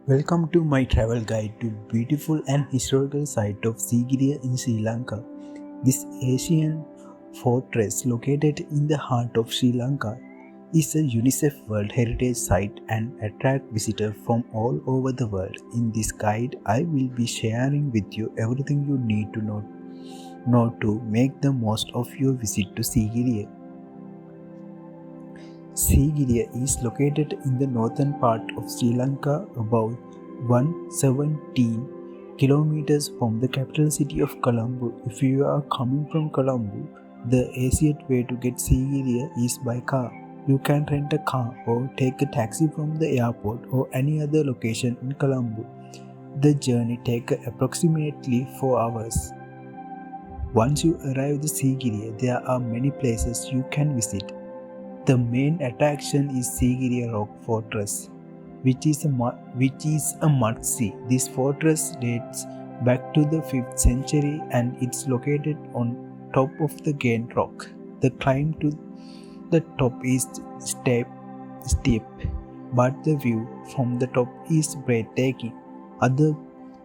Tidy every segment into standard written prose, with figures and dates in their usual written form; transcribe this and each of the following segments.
Welcome to my travel guide to beautiful and historical site of Sigiriya in Sri Lanka. This Asian fortress located in the heart of Sri Lanka is a UNICEF World Heritage Site and attract visitors from all over the world. In this guide, I will be sharing with you everything you need to know to make the most of your visit to Sigiriya. Sigiriya is located in the northern part of Sri Lanka, about 117 kilometers from the capital city of Colombo. If you are coming from Colombo, the easiest way to get Sigiriya is by car. You can rent a car or take a taxi from the airport or any other location in Colombo. The journey takes approximately 4 hours. Once you arrive at Sigiriya, there are many places you can visit. The main attraction is Sigiriya Rock Fortress, which is a mud-sea. This fortress dates back to the 5th century and it's located on top of the Gain Rock. The climb to the top is steep, but the view from the top is breathtaking. Other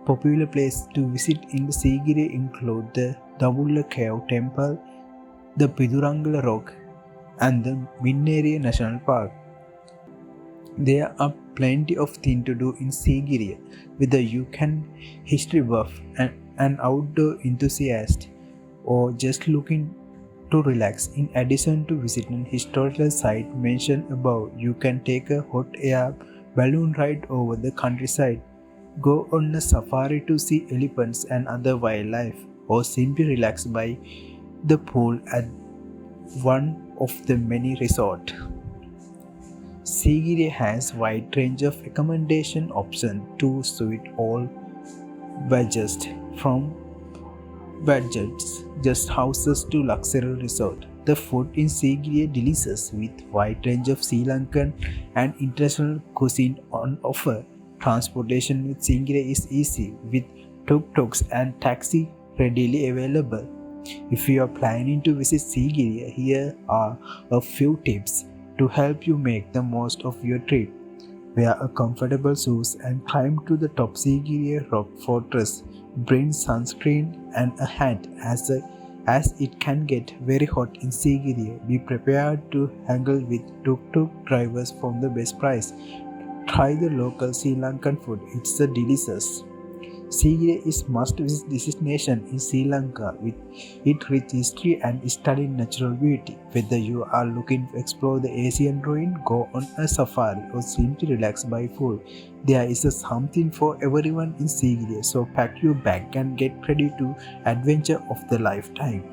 popular places to visit in the Sigiriya include the Davulla Cave Temple, the Pidurangala Rock, and the Minneriya National Park. There are plenty of things to do in Sigiriya, whether you can history buff and an outdoor enthusiast or just looking to relax. In addition to visiting historical sites mentioned above, you can take a hot air balloon ride over the countryside, go on a safari to see elephants and other wildlife, or simply relax by the pool at one of the many resorts. Sigiriya has wide range of accommodation options to suit all budgets, from budgets just houses to luxury resort. The food in Sigiriya delicious with wide range of Sri Lankan and international cuisine on offer. Transportation with Sigiriya is easy with tuk-tuks and taxi readily available. If you are planning to visit Sigiriya, here are a few tips to help you make the most of your trip. Wear a comfortable shoes and climb to the top Sigiriya Rock Fortress. Bring sunscreen and a hat as it can get very hot in Sigiriya. Be prepared to haggle with tuk-tuk drivers for the best price. Try the local Sri Lankan food, it's delicious. Sigiriya is must-visit destination in Sri Lanka with its rich history and stunning natural beauty. Whether you are looking to explore the Asian ruin, go on a safari, or simply relax by food, there is something for everyone in Sigiriya. So pack your bag and get ready to adventure of the lifetime.